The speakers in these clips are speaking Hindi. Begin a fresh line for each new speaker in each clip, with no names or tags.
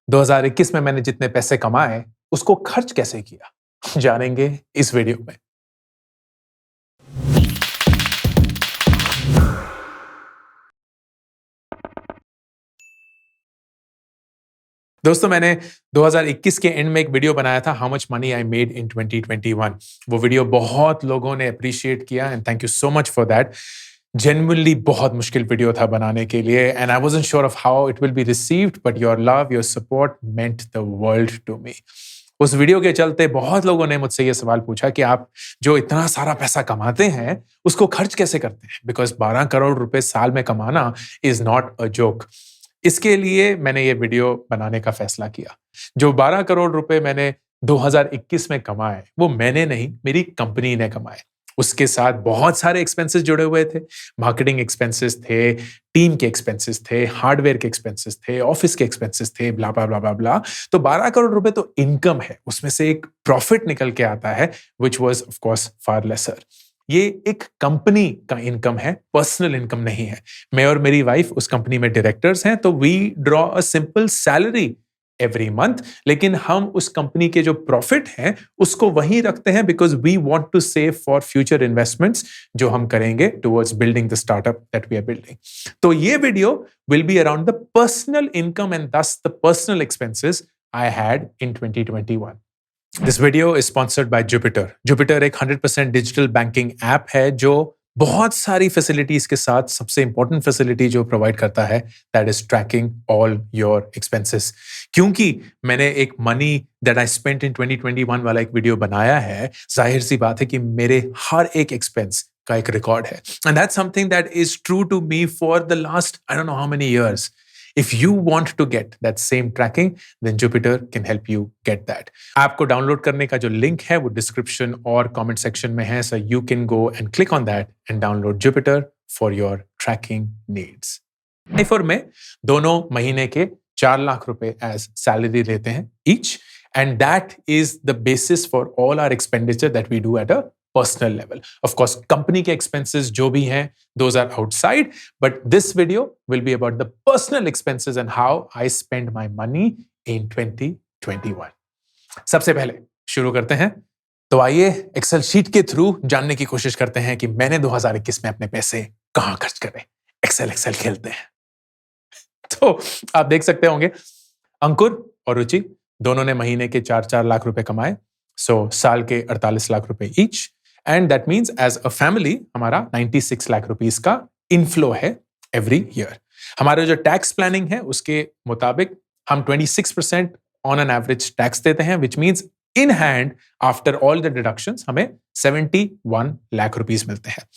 2021 में मैंने जितने पैसे कमाए, उसको खर्च कैसे किया? जानेंगे इस वीडियो में। दोस्तों, मैंने 2021 के एंड में एक वीडियो बनाया था, how much money I made in 2021। वो वीडियो बहुत लोगों ने एप्रिशिएट किया and thank you so much for that. Genuinely बहुत मुश्किल वीडियो था बनाने के लिए and I wasn't sure of how it will be received, but your love, your support meant the world to me. उस वीडियो के चलते बहुत लोगों ने मुझसे ये सवाल पूछा कि आप जो इतना सारा पैसा कमाते हैं, उसको खर्च कैसे करते हैं? बिकॉज़ 12 करोड़ रुपए साल में कमाना इज़ नॉट अ जोक। इसके लिए मैंने ये वीडियो बनाने का फैसला किया। जो 12 करोड़ रुपए मैंने 2021 में कमाए, वो मैंने नहीं, मेरी कंपनी ने कमाए। उसके साथ बहुत सारे एक्सपेंसेस जुड़े हुए थे। मार्केटिंग एक्सपेंसेस थे, टीम के एक्सपेंसेस थे, हार्डवेयर के एक्सपेंसेस थे, ऑफिस के एक्सपेंसेस थे, ब्ला ब्ला ब्ला ब्ला ब्ला। तो 12 करोड़ रुपए तो इनकम है, उसमें से एक प्रॉफिट निकल के आता है, which was of course far lesser. ये एक कंपनी का इनकम है, पर्सनल इनकम नहीं है। मैं और मेरी वाइफ उस कंपनी में डायरेक्टर्स हैं, तो we draw a simple salary every month, लेकिन हम उस कंपनी के जो प्रॉफिट हैं, उसको वहीं रखते हैं because we want to save for future investments जो हम करेंगे towards building the startup that we are building. तो ये video will be around the personal income and thus the personal expenses I had in 2021। This video is sponsored by Jupiter. Jupiter एक 100% डिजिटल बैंकिंग ऐप है जो बहुत सारी फैसिलिटीज के साथ सबसे इंपॉर्टेंट फैसिलिटी जो प्रोवाइड करता है, that is tracking all your expenses. क्योंकि मैंने एक money that I spent in 2021 वाला एक वीडियो बनाया है, जाहिर सी बात है कि मेरे हर एक एक्सपेंस का एक रिकॉर्ड है and that's something that is true to me for the last I don't know how many years. If you want to get that same tracking, then Jupiter can help you get that. App को डाउनलोड करने का जो लिंक है वो डिस्क्रिप्शन और कमेंट सेक्शन में है, so you can go and click on that and download Jupiter for your tracking needs. iFor में दोनों महीने के 4 लाख रुपए as salary लेते हैं each, and that is the basis for all our expenditure that we do at a personal level. Of course, company के expenses जो भी हैं, those are outside, but this video will be about the personal expenses and how I spend my money in 2021. सबसे पहले शुरू करते हैं। तो आइए एक्सेल शीट के थ्रू जानने की कोशिश करते हैं कि मैंने 2021 में अपने पैसे कहाँ खर्च करे। एक्सेल खेलते हैं। तो आप देख सकते होंगे, अंकुर और रुचि दोनों ने महीने के 4-4 लाख रुपए कमाए, सो साल के 48 लाख रुपए each, and that means as a family हमारा 96 लाख रुपीस का इनफ्लो है एवरी ईयर। हमारा जो टैक्स प्लानिंग है उसके मुताबिक हम 26% ऑन एन एवरेज टैक्स देते हैं, which means in hand after all the deductions हमें 71 लाख रुपीस मिलते हैं।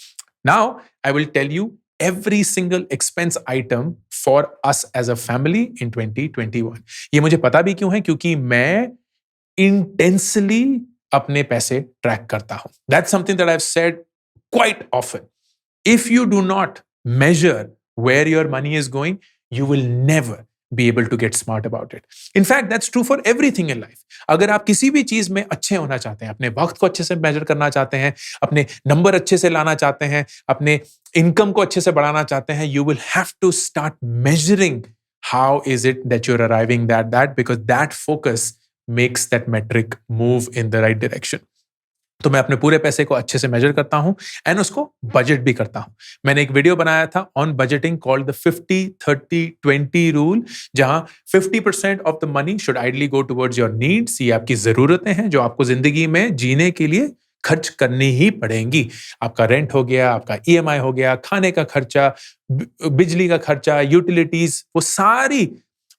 Now I will tell you every single expense item for us as a family in 2021. ये मुझे पता भी क्यों है, क्योंकि मैं intensely अपने पैसे ट्रैक करता हूं। That's something that I've said quite often. If you do not measure where your money is going, you will never be able to get smart about it. In fact, that's true for everything in life. अगर आप किसी भी चीज में अच्छे होना चाहते हैं, अपने वक्त को अच्छे से मेजर करना चाहते हैं, अपने नंबर अच्छे से लाना चाहते हैं, अपने इनकम को अच्छे से बढ़ाना चाहते हैं, you will have to start measuring how is it that you're arriving at that, because that focus makes that metric move in the right direction. तो मैं अपने पूरे पैसे को अच्छे से मेजर करता हूं एंड उसको बजट भी करता हूं। मैंने एक वीडियो बनाया था on budgeting called the 50-30-20 rule, जहां 50% of the money should ideally go towards your needs. ये आपकी जरूरतें हैं जो आपको जिंदगी में जीने के लिए खर्च करनी ही पड़ेंगी। आपका रेंट हो गया, आपका ईएमआई हो गया, खाने का खर्चा, बिजली का खर्चा, यूटिलिटीज, वो सारी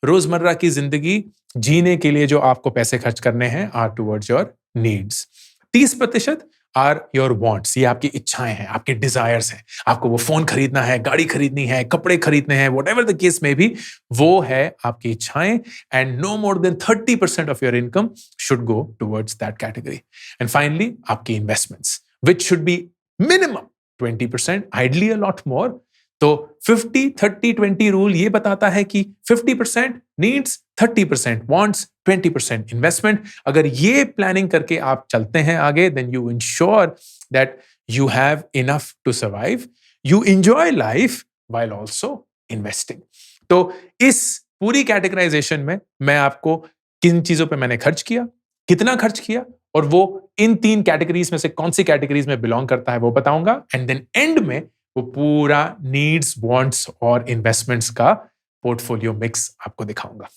रोजमर्रा की जिंदगी जीने के लिए जो आपको पैसे खर्च करने हैं are towards your needs. 30% are your wants, ये आपकी इच्छाएं हैं, आपके डिजायर्स हैं। आपको वो फोन खरीदना है, गाड़ी खरीदनी है, कपड़े खरीदने हैं, व्हाटएवर द केस में भी, वो है आपकी इच्छाएं। And no more than 30% of your income should go towards that category. And finally आपकी investments, which should be minimum 20%, ideally a lot more. तो 50-30-20 रूल ये बताता है कि 50% नीड्स, 30% वांट्स, 20% इन्वेस्टमेंट। अगर ये प्लानिंग करके आप चलते हैं आगे, then you ensure that you have enough to survive, you enjoy life while also investing. तो इस पूरी कैटेगराइजेशन में मैं आपको किन चीजों पे मैंने खर्च किया, कितना खर्च किया, और वो इन 3 कैटेगरीज में से कौन सी कैटेगरीज में बिलोंग करता है वो बताऊंगा। एंड देन एंड में वो पूरा नीड्स, वांट्स और इन्वेस्टमेंट्स का पोर्टफोलियो मिक्स आपको दिखाऊंगा।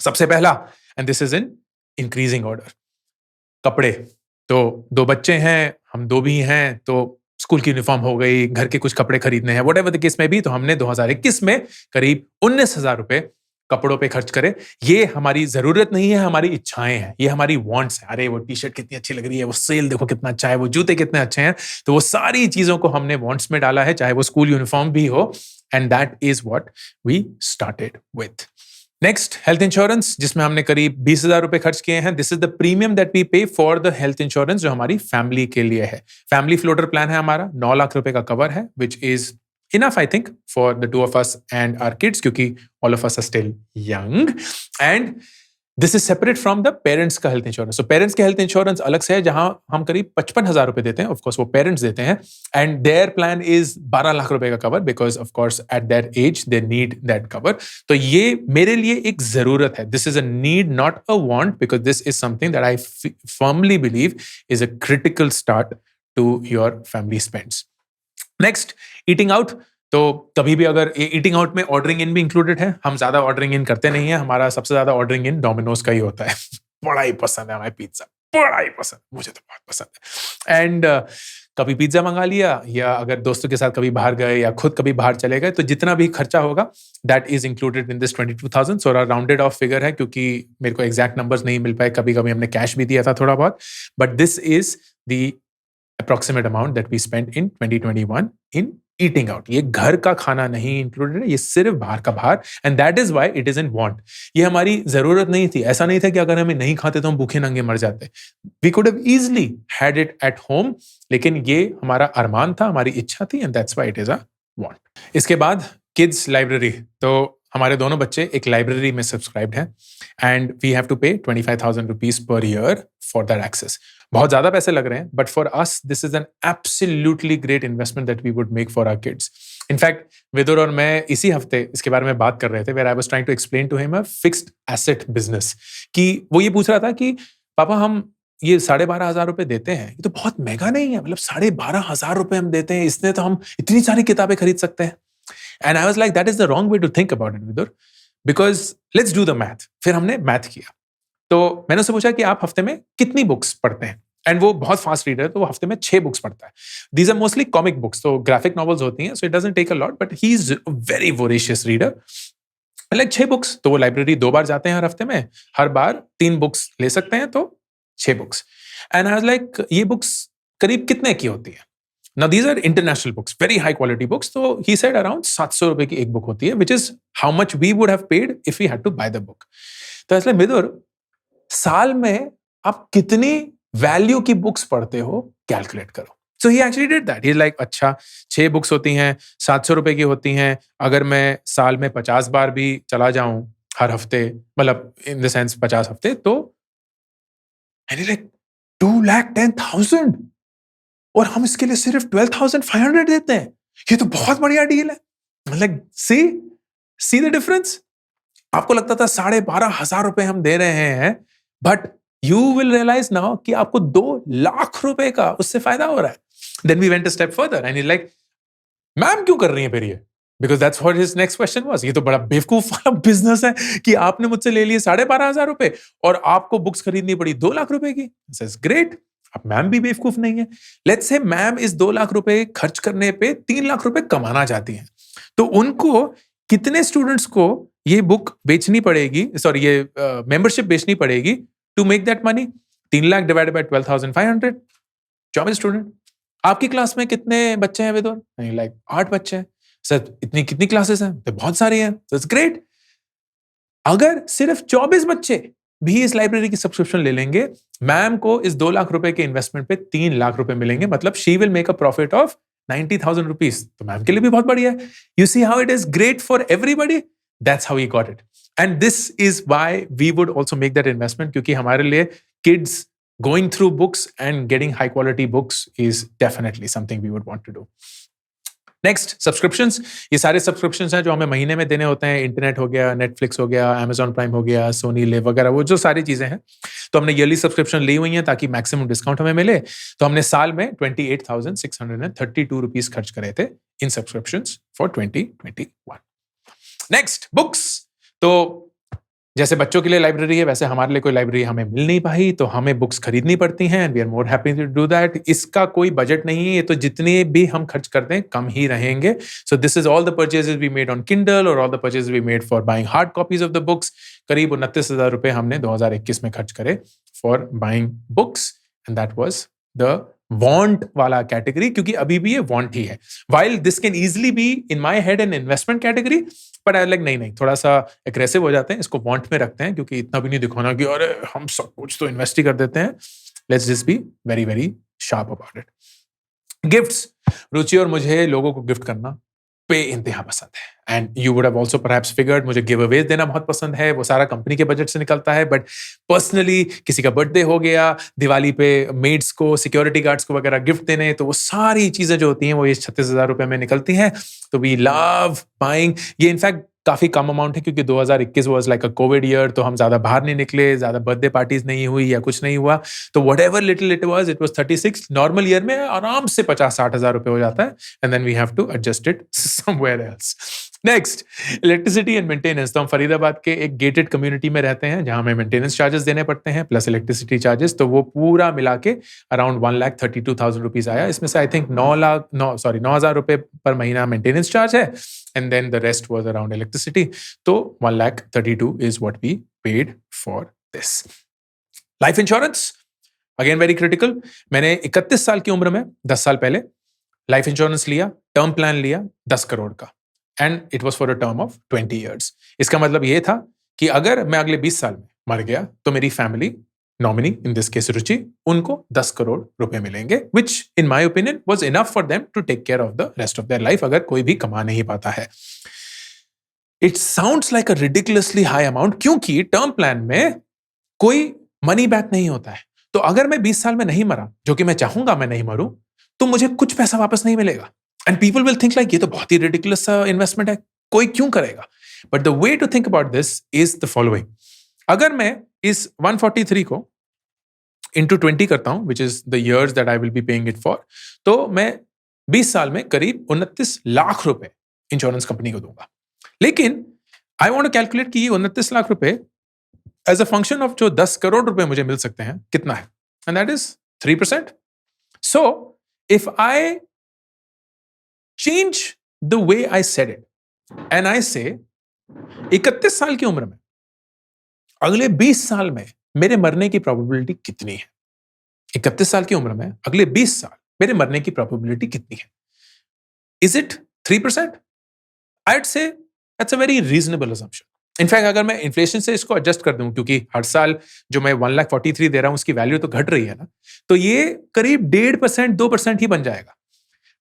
सबसे पहला, and this is in increasing order, कपड़े। तो 2 बच्चे हैं, हम 2 भी हैं, तो स्कूल की यूनिफॉर्म हो गई, घर के कुछ कपड़े खरीदने हैं, व्हाटएवर द केस में भी, तो हमने 2021 में करीब 19,000 रुपए कपड़ों पे खर्च करे। ये हमारी जरूरत नहीं है, हमारी इच्छाएं हैं, ये हमारी वांट्स हैं। अरे वो टी शर्ट कितनी अच्छी लग रही है, वो सेल देखो कितना अच्छा है, वो जूते कितने अच्छे हैं, तो वो सारी चीजों को हमने वांट्स में डाला है, चाहे वो स्कूल यूनिफॉर्म भी हो। And that is what we started with. Next, health insurance, जिसमें हमने करीब 20,000 रुपए खर्च किए हैं। This is the premium that we pay for the health insurance, जो हमारी फैमिली के लिए है। फैमिली फ्लोटर प्लान है हमारा, 9 लाख रुपए का कवर है, which is enough, I think, for the 2 of us and our kids, क्योंकि all of us are still young. And this is separate from the parents का health insurance. So parents के health insurance अलग से है, जहां हम करीब 55,000 रुपए देते हैं, of course वो parents देते हैं, and their plan is 12 lakh रुपए का cover, because of course at their age they need that cover. तो ये मेरे लिए एक जरूरत है. This is a need, not a want, because this is something that I firmly believe is a critical start to your family spends. Next, eating out. तो कभी भी अगर ईटिंग आउट में ऑर्डरिंग इन भी इंक्लूडेड है। हम ज्यादा ऑर्डरिंग इन करते नहीं है, हमारा सबसे ज्यादा ऑर्डरिंग इन डोमिनोज का ही होता है। बड़ा ही पसंद है हमें पिज्जा, बड़ा ही पसंद, मुझे तो बहुत पसंद है। एंड कभी पिज्जा मंगा लिया, या अगर दोस्तों के साथ कभी बाहर गए या खुद कभी बाहर चले गए, तो जितना भी खर्चा होगा that is included in this 22,000। So rounded off figure है, क्योंकि मेरे को एग्जैक्ट नंबर्स नहीं मिल पाए, कभी कभी हमने कैश भी दिया था थोड़ा बहुत, but this is the approximate amount that we spent in 2021 in eating out. ये घर का खाना नहीं इंक्लूडेड है, ये सिर्फ बाहर का बाहर, and that is why it is in want. ये हमारी जरूरत नहीं थी, ऐसा नहीं था कि अगर हमें नहीं खाते तो हम भूखे नंगे मर जाते। We could have easily had it at home, लेकिन ये हमारा अरमान था, हमारी इच्छा थी, and that's why it is a want. इसके बाद किड्स लाइब्रेरी। तो हमारे दोनों बच्चे एक लाइब्रेरी में सब्सक्राइब्ड हैं, एंड वी हैव टू पे 25,000 rupees per year for that access. बहुत ज्यादा पैसे लग रहे हैं, but for us this is an absolutely great investment that we would make for our kids. In fact Vidur और मैं इसी हफ्ते इसके बारे में बात कर रहे थे, where I was trying to explain to him a fixed asset business, कि वो ये पूछ रहा था कि पापा हम ये 12,500 रुपए देते हैं, ये तो बहुत महंगा नहीं है, मतलब 12,500 रुपए हम देते हैं, इसने तो हम इतनी सारी किताबें खरीद सकते हैं। And I was like, that is the wrong way to think about it, Vidur. Because let's do the math. फिर हमने मैथ किया। तो मैंने उससे पूछा कि आप हफ्ते में कितनी बुक्स पढ़ते हैं? एंड वो बहुत फास्ट रीडर है, तो वो हफ्ते में 6 बुक्स पढ़ता है। These are mostly comic books, तो ग्राफिक नॉवेल्स होती हैं, so it doesn't take a lot, but he is very voracious reader. Like 6 books, तो वो लाइब्रेरी 2 बार जाते हैं हर हफ्ते में, हर बार 3 बुक्स ले सकते हैं, तो 6 books. And I was like, ये बुक्स करीब कितने की होती है? Now these are international books, very high quality books. So he said around 700 रुपए की एक बुक होती है, which is how much we would have paid if we had to buy the book. तो इसलिए विदुर, साल में आप कितनी वैल्यू की बुक्स पढ़ते हो कैलकुलेट करो। So he actually did that. He's like, अच्छा 6 बुक्स होती हैं, 700 रुपए की होती हैं, अगर मैं साल में 50 बार भी चला जाऊं हर हफ्ते, मतलब इन द सेंस 50 हफ्ते, तो and he's like 2,10,000, और हम इसके लिए सिर्फ 12,500 देते हैं, ये तो बहुत बढ़िया डील है। मतलब सी द डिफरेंस। आपको लगता था 12,500 रुपए हम दे रहे हैं, but you will realise now कि आपको 2 लाख रुपए का उससे फायदा हो रहा है। Then we went a step further and he like, ma'am क्यों कर रही है फिर ये? Because that's what his next question was. ये तो बड़ा बेवकूफ वाला बिजनेस है कि आपने मुझसे ले लिए 12,500 रुपए और आपको बुक्स खरीदनी पड़ी 2 लाख रुपए की। ग्रेट। अब मैम भी बेवकूफ नहीं है। लेट्स से मैम इस 2 लाख रुपए खर्च करने पे 3 लाख रुपए कमाना चाहती हैं, तो उनको कितने स्टूडेंट्स को ये बुक बेचनी पड़ेगी, सॉरी ये मेंबरशिप बेचनी पड़ेगी to make that money? 3 lakh divided by 12,500, 24 student. आपकी क्लास में कितने बच्चे हैं विदुर? नहीं, लाइक 8 बच्चे हैं। सर इतनी कितनी क्लासेस हैं? तो बहुत सारी हैं। तो इट्स ग्रेट। अगर सिर्फ 24 बच्चे भी इस लाइब्रेरी की सब्सक्रिप्शन ले लेंगे, मैम को इस 2 लाख रुपए के इन्वेस्टमेंट पे 3 लाख रुपए मिलेंगे, मतलब she will make a profit of 90,000 rupees. तो मैम के लिए भी बहुत बढ़िया है। You see how it is great for everybody. That's how he got it, and this is why we would also make that investment, क्योंकि हमारे लिए kids going through books and getting high quality books is definitely something we would want to do. Next, subscriptions. ये सारे सब्सक्रिप्शंस हैं जो हमें महीने में देने होते हैं। इंटरनेट हो गया, नेटफ्लिक्स हो गया, अमेज़न प्राइम हो गया, सोनी लिव वगैरह, वो जो सारी चीज़ें हैं। तो हमने ईयरली सब्सक्रिप्शन ली हुई हैं ताकि मैक्सिमम डिस्काउंट हमें मिले। तो हमने साल में 28,632 रुपीस खर्च करे थे इन सब्सक्रिप्शंस फॉर 2021। Next, books. तो जैसे बच्चों के लिए लाइब्रेरी है, वैसे हमारे लिए कोई लाइब्रेरी हमें मिल नहीं पाई, तो हमें बुक्स खरीदनी पड़ती हैं। We are more happy to do that. इसका कोई बजट नहीं है, ये तो जितने भी हम खर्च करते हैं कम ही रहेंगे। So this is all the purchases we made on Kindle और all the purchases we made for buying hard copies of the books. करीब 29,000 रुपए हमने 2021 में खर्च करे for buying books, and that was the want वाला कैटेगरी, क्योंकि अभी भी ये वांट ही है। While this can easily be in my head an investment category, but I like नहीं, थोड़ा सा एग्रेसिव हो जाते हैं, इसको वांट में रखते हैं, क्योंकि इतना भी नहीं दिखाना कि अरे हम सब कुछ तो इन्वेस्ट ही कर देते हैं। Let's just be very very sharp about it. Gifts. Ruchi और मुझे लोगों को गिफ्ट करना पे इंतहा पसंद है, and you would have also perhaps figured, मुझे गिव अवेज देना बहुत पसंद है। वो सारा कंपनी के बजट से निकलता है, बट पर्सनली किसी का बर्थडे हो गया, दिवाली पे मेड्स को, सिक्योरिटी गार्ड्स को वगैरह गिफ्ट देने, तो वो सारी चीजें जो होती हैं वो ये 36,000 रुपए में निकलती हैं। तो वी लव बाइंग। ये इनफैक्ट काफी कम अमाउंट है, क्योंकि 2021 was like a Covid year, तो हम ज्यादा बाहर नहीं निकले, ज्यादा बर्थडे पार्टीज नहीं हुई या कुछ नहीं हुआ। तो whatever little it was 36। Normal year में आराम से 50-60 हजार रुपए हो जाता है, and then we have to adjust it somewhere else. Next, electricity and maintenance. तो हम फरीदाबाद के एक गेटेड कम्युनिटी में रहते हैं, जहां हमें मेंटेनेंस चार्जेस देने पड़ते हैं प्लस इलेक्ट्रिसिटी चार्जेस। तो वो पूरा मिला के अराउंड 1,32,000 रुपीज आया। इसमें से आई थिंक 9,000 रुपए पर महीना मेंटेनेंस चार्ज है, and then the rest was around electricity. So 1,32,000 is what we paid for this. Life insurance, again very critical. मैंने 31 साल की उम्र में 10 साल पहले लाइफ इंश्योरेंस लिया, टर्म प्लान लिया 10 करोड़ का, and it was for a term of 20 years. इसका मतलब ये था कि अगर मैं अगले 20 साल में मर गया तो मेरी family nominee, in this case Ruchi, उनको 10 करोड़ रुपए मिलेंगे, which in my opinion was enough for them to take care of the rest of their life, अगर कोई भी कमा नहीं पाता है। It sounds like a ridiculously high amount, क्योंकि टर्म प्लान में कोई मनी बैक नहीं होता है। तो अगर मैं 20 साल में नहीं मरा, जो कि मैं चाहूंगा मैं नहीं मरूं, तो मुझे कुछ पैसा वापस नहीं मिलेगा। And people will think like ये तो बहुत ही रिडिकुलस इन्वेस्टमेंट है, कोई क्यों करेगा? But the way to think about this is the following. अगर मैं इस 143 को into 20 करता हूं, which is the years that I will be paying it for, तो मैं 20 साल में करीब 29 लाख रुपए इंश्योरेंस कंपनी को दूंगा। लेकिन आई वांट टू कैलकुलेट कि ये 29 लाख रुपए एज अ फंक्शन ऑफ जो 10 करोड़ रुपए मुझे मिल सकते हैं कितना है, and that is 3%. So if I change the way I said it and I से 31 साल की उम्र में अगले 20 साल में मेरे मरने की प्रोबेबिलिटी कितनी है? 31 साल की उम्र में अगले 20 साल मेरे मरने की प्रोबेबिलिटी कितनी है? Is it 3%? I would say that's a very reasonable assumption. In fact अगर मैं इन्फ्लेशन से इसको एडजस्ट कर दूं, क्योंकि हर साल जो मैं 1,43,000 दे रहा हूं उसकी वैल्यू तो घट रही है ना, तो ये करीब 1.5%, 2% ही बन जाएगा।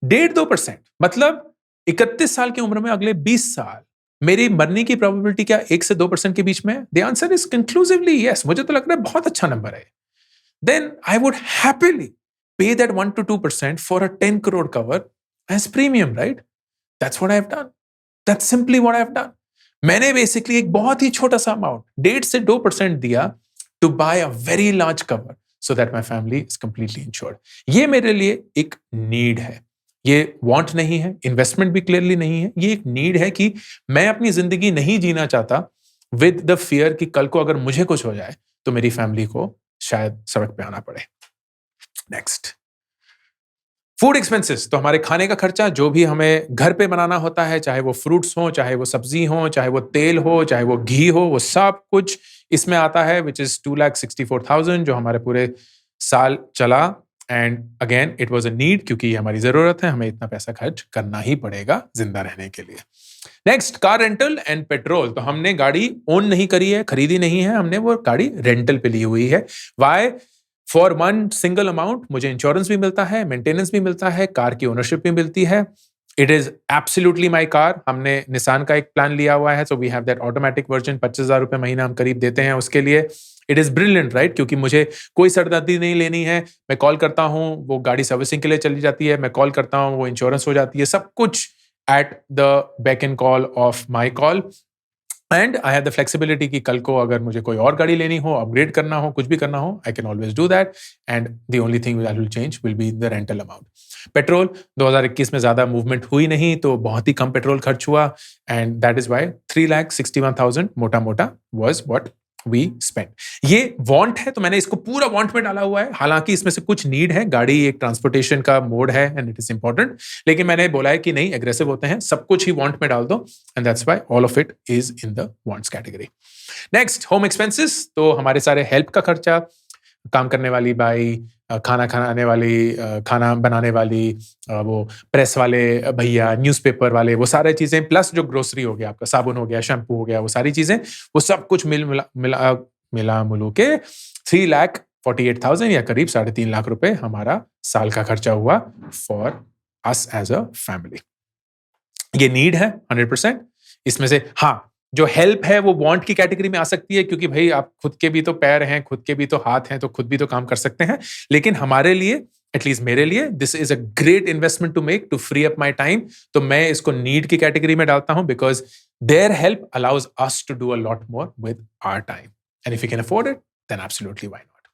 1.5-2% मतलब 31 साल की उम्र में अगले 20 साल मेरी मरने की प्रोबेबिलिटी क्या 1 से 2% के बीच में? The answer is conclusively yes. मुझे तो लग रहा है बहुत अच्छा नंबर है। Then I would happily pay that 1 to 2% for a 10 crore cover as premium, right? That's what I have done. That's simply what I have done. मैंने बेसिकली एक बहुत ही छोटा सा अमाउंट 1.5 से 2% दिया to buy a very large cover so that my family is completely insured. ये मेरे लिए एक नीड है, ये वांट नहीं है, इन्वेस्टमेंट भी क्लियरली नहीं है। ये एक नीड है कि मैं अपनी जिंदगी नहीं जीना चाहता विद द फियर कि कल को अगर मुझे कुछ हो जाए तो मेरी फैमिली को शायद सड़क पे आना पड़े। Next, food expenses. तो हमारे खाने का खर्चा जो भी हमें घर पे बनाना होता है, चाहे वो फ्रूट्स हो, चाहे वो सब्जी हो, चाहे वो तेल हो, चाहे वो घी हो, वो सब कुछ इसमें आता है, विच इज 2,64,000 जो हमारे पूरे साल चला। And again it was a need, क्योंकि ये हमारी जरूरत है, हमें इतना पैसा खर्च करना ही पड़ेगा जिंदा रहने के लिए। Next, car rental and petrol. तो हमने गाड़ी ओन नहीं करी है, खरीदी नहीं है, हमने वो गाड़ी रेंटल पे ली हुई है। Why? For one single amount मुझे इंश्योरेंस भी मिलता है, मेंटेनेंस भी मिलता है, कार की ओनरशिप भी मिलती है। It is absolutely my car. हमने निसान का एक प्लान लिया हुआ है, so we have that automatic version. 25,000 रुपए महीना हम करीब देते हैं उसके लिए। It is brilliant, right? क्योंकि मुझे कोई सरदर्दी नहीं लेनी है, मैं कॉल करता हूँ, वो गाड़ी सर्विसिंग के लिए चली जाती है, मैं कॉल करता हूँ, वो इंश्योरेंस हो जाती है, सब कुछ at the back and call of my call. And I have the flexibility कि कल को अगर मुझे कोई और गाड़ी लेनी हो, अपग्रेड करना हो, कुछ भी करना हो, I can always do that, and the only thing that will change will be the rental amount. Petrol 2021 में ज्यादा मूवमेंट हुई नहीं, तो बहुत ही कम पेट्रोल खर्च हुआ, एंड दैट इज वाई 3,61,000 मोटा मोटा वॉज वॉट वी स्पेंड। ये वांट है, तो मैंने इसको पूरा वांट में डाला हुआ है। हालांकि इसमें से कुछ नीड है, गाड़ी एक ट्रांसपोर्टेशन का मोड है एंड इट इज इंपॉर्टेंट, लेकिन मैंने बोला है कि नहीं, एग्रेसिव होते हैं, सब कुछ ही वांट में डाल दो, and that's why all of it is in the wants category. Next, home expenses. तो हमारे सारे हेल्प का खर्चा, काम करने वाली बाई, खाना खाने वाली, खाना बनाने वाली, वो प्रेस वाले भैया, न्यूज़पेपर वाले, वो सारी चीज़ें, प्लस जो ग्रोसरी हो गया आपका, साबुन हो गया, शैम्पू हो गया, वो सारी चीज़ें, वो सब कुछ मिला मुलू के 3,48,000 या करीब 3.5 लाख रुपए हमारा साल का खर्चा हुआ for us as a family. ये नीड है 100%। इसमें से हाँ, जो हेल्प है वो वांट की कैटेगरी में आ सकती है, क्योंकि भाई आप खुद के भी तो पैर हैं, खुद के भी तो हाथ हैं, तो खुद भी तो काम कर सकते हैं। लेकिन हमारे लिए, एटलीस्ट मेरे लिए, this is a great investment to make to free up my time. तो मैं इसको नीड की कैटेगरी में डालता हूं, because their help allows us to do a lot more with our time, and if you can afford it then absolutely why not.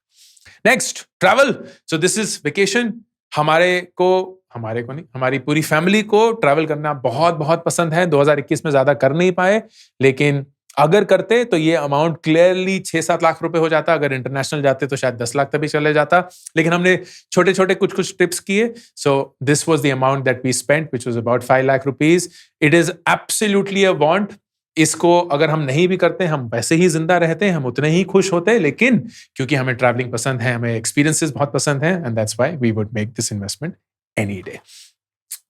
Next, travel. So this is vacation. हमारे को नहीं, हमारी पूरी फैमिली को ट्रैवल करना बहुत बहुत पसंद है। 2021 में ज्यादा कर नहीं पाए, लेकिन अगर करते तो ये अमाउंट क्लियरली 6-7 लाख रुपए हो जाता। अगर इंटरनेशनल जाते तो शायद 10 लाख तक भी चले जाता, लेकिन हमने छोटे छोटे कुछ ट्रिप्स किए। So this was the amount that we spent, which was about 5 lakh rupees. It is absolutely a want. इसको अगर हम नहीं भी करते, हम वैसे ही जिंदा रहते, हम उतने ही खुश होते, लेकिन क्योंकि हमें ट्रैवलिंग पसंद है, हमें एक्सपीरियंसेस बहुत पसंद है, and that's why we would make this investment any day.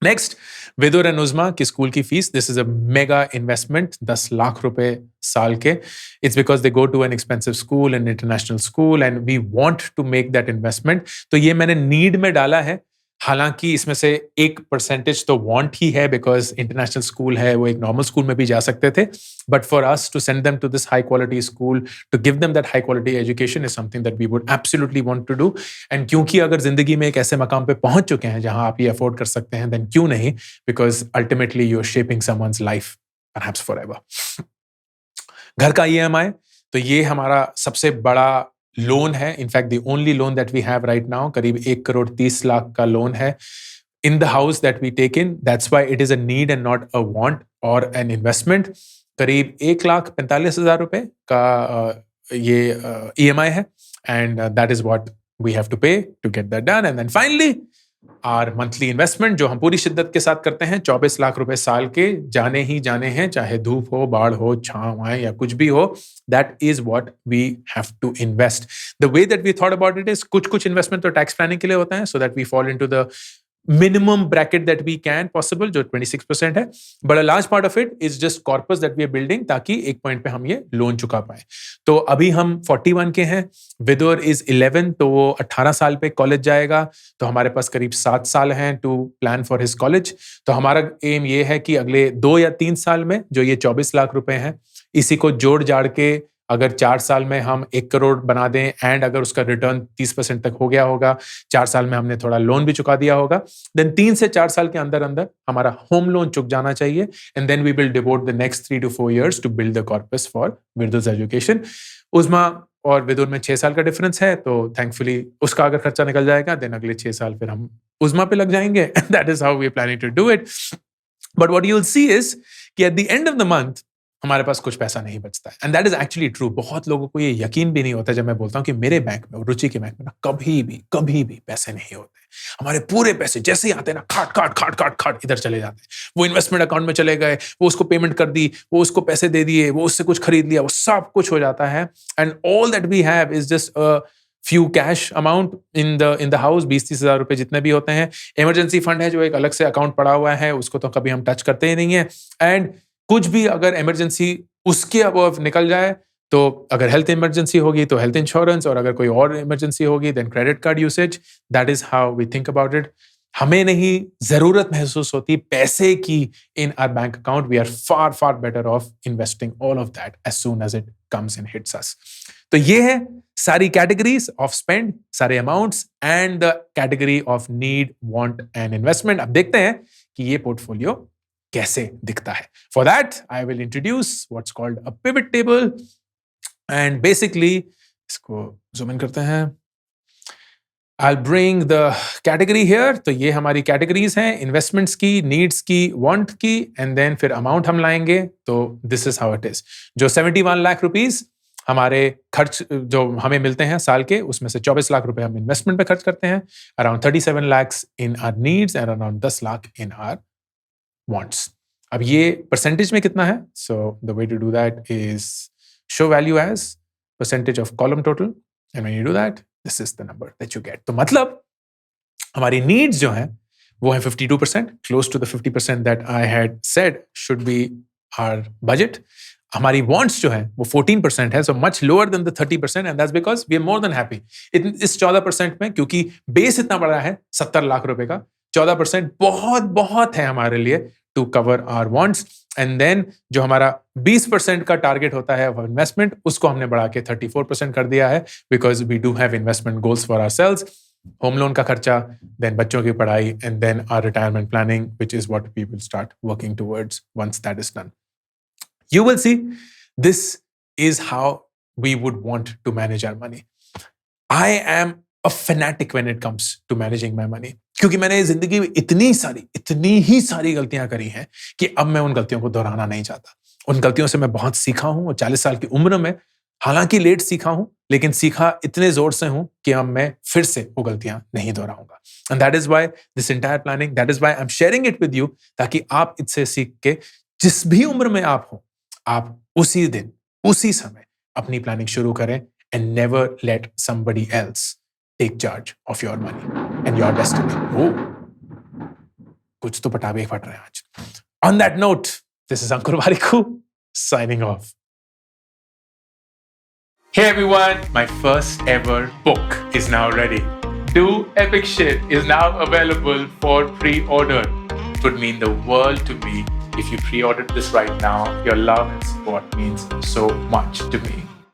Next, Vidur and Uzma की स्कूल की fees. This is a mega investment, 10 lakh रुपए साल के। It's because they go to an expensive school, an international school, and we want to make that investment. तो ये मैंने नीड में डाला है। हालांकि इसमें से एक परसेंटेज तो वांट ही है, बिकॉज इंटरनेशनल स्कूल है, वो एक नॉर्मल स्कूल में भी जा सकते थे, but for us to send them to this high quality school, to give them that high quality education is something that we would absolutely want to do. And क्योंकि अगर जिंदगी में एक ऐसे मकाम पे पहुंच चुके हैं जहां आप ये अफोर्ड कर सकते हैं, देन क्यों नहीं, because ultimately you are shaping someone's life perhaps forever. घर का EMI, तो ये हमारा सबसे बड़ा लोन है। In fact the only loan that we have right now, करीब 1,30,00,000 का लोन है in the house that we take in. That's why it is a need and not a want or an investment. करीब 1,45,000 रुपए का ये EMI है, and that is what we have to pay to get that done. And then finally our monthly investment, जो हम पूरी शिद्दत के साथ करते हैं, 24 लाख रुपए साल के जाने ही जाने हैं, चाहे धूप हो, बाढ़ हो, छांव आए या कुछ भी हो। That is what we have to invest. The way that we thought about it is, कुछ इन्वेस्टमेंट तो टैक्स प्लानिंग के लिए होता है, so that we fall into the minimum bracket that we can possible, जो 26% है, but a large part of it is just corpus that we are building, ताकि एक पॉइंट पे हम ये लोन चुका पाए। तो अभी हम 41 के हैं, विदुर इज 11, तो वो 18 साल पे कॉलेज जाएगा, तो हमारे पास करीब 7 साल हैं to plan for his college. तो हमारा एम ये है कि अगले 2 या 3 साल में जो ये 24 लाख रुपए हैं, इसी को जोड़ जाड़ के अगर 4 साल में हम 1 करोड़ बना दें, एंड अगर उसका रिटर्न 30% तक हो गया होगा, 4 साल में हमने थोड़ा लोन भी चुका दिया होगा, देन 3 से 4 साल के अंदर अंदर हमारा होम लोन चुक जाना चाहिए, and then we will devote the next 3 to 4 years to build the corpus for Vidur's education. Uzma और विदुर में 6 साल का डिफरेंस है, तो थैंकफुली उसका अगर खर्चा निकल जाएगा, देन अगले 6 साल फिर हम उज़मा पे लग जाएंगे। That is how we are planning to do it. But what you will see is कि at the end of the month हमारे पास कुछ पैसा नहीं बचता है, and that is actually true. बहुत लोगों को ये यकीन भी नहीं होता जब मैं बोलता हूँ कि मेरे बैंक में, रुचि के बैंक में ना कभी भी पैसे नहीं होते। हमारे पूरे पैसे जैसे ही आते हैं ना, खाट इधर चले जाते हैं। वो इन्वेस्टमेंट अकाउंट में चले गए, वो उसको पेमेंट कर दी, वो उसको पैसे दे दिए, वो उससे कुछ खरीद लिया, वो सब कुछ हो जाता है, and all that we have is just a few cash amount in the house. 20-30 हजार रुपए जितने भी होते हैं। इमरजेंसी फंड है जो एक अलग से अकाउंट पड़ा हुआ है, उसको तो कभी हम टच करते ही नहीं है, एंड कुछ भी अगर इमरजेंसी उसके अबव निकल जाए, तो अगर हेल्थ इमरजेंसी होगी तो हेल्थ इंश्योरेंस, और अगर कोई और इमरजेंसी होगी then credit card usage. That is how we think about it. हमें नहीं जरूरत महसूस होती पैसे की in our bank account, we are far far better off investing all of that as soon as it comes in hits us. तो ये है सारी कैटेगरीज ऑफ स्पेंड, सारे amounts and the category of need, want and investment. अब देखते हैं कि ये पोर्टफोलियो कैसे दिखता है। For that I will introduce what's called a pivot table and basically इसको जूम इन करते हैं। I'll bring the category here. तो ये हमारी कैटेगरीज हैं, इन्वेस्टमेंट्स की, नीड्स की, वांट की, एंड देन फिर अमाउंट हम लाएंगे। तो this is how it is. जो 71 लाख रुपीस हमारे खर्च जो हमें मिलते हैं साल के, उसमें से 24 लाख रुपए हम इन्वेस्टमेंट पे खर्च करते हैं, around 37 lakhs in our needs and around 10 lakh in our wants. अब ये परसेंटेज में कितना है? So the way to do that is show value as percentage of column total, and when you do that this is the number that you get. तो मतलब हमारी नीड्स जो हैं वो है 52%, close to the 50% that I had said should be our budget. हमारी वांट्स जो है वो 14% है, so much lower than the 30%, and that's because we are more than happy. इस 14% में, क्योंकि बेस इतना बड़ा है 70 लाख रुपए का, 14% बहुत बहुत है हमारे लिए to cover our wants. And then जो हमारा 20% का टारगेट होता है इन्वेस्टमेंट, उसको हमने बढ़ा के 34% कर दिया है, because we do have investment goals for ourselves. Home loan का खर्चा, देन बच्चों की पढ़ाई, and then our retirement planning, which is what we will start working towards once that is done. You will see, this is how we would want to manage our money. I am a fanatic when it comes to managing my money. क्योंकि मैंने जिंदगी में इतनी ही सारी गलतियां करी हैं कि अब मैं उन गलतियों को दोहराना नहीं चाहता। उन गलतियों से मैं बहुत सीखा हूं, और 40 साल की उम्र में, हालांकि लेट सीखा हूं, लेकिन सीखा इतने जोर से हूं कि अब मैं फिर से वो गलतियां नहीं दोहराऊंगा। And that is why this entire planning, that is why I am sharing it with you, ताकि आप इससे सीख के जिस भी उम्र में आप हो, आप उसी दिन, उसी समय अपनी प्लानिंग शुरू करें, and never let somebody else take charge of your money and your destiny. कुछ तो पटावे फट रहे हैं आज। On that note, this is Ankur Warikoo signing off. Hey everyone, my first ever book is now ready. Do Epic Shit is now available for pre-order. It would mean the world to me if you pre-ordered this right now. Your love and support means so much to me.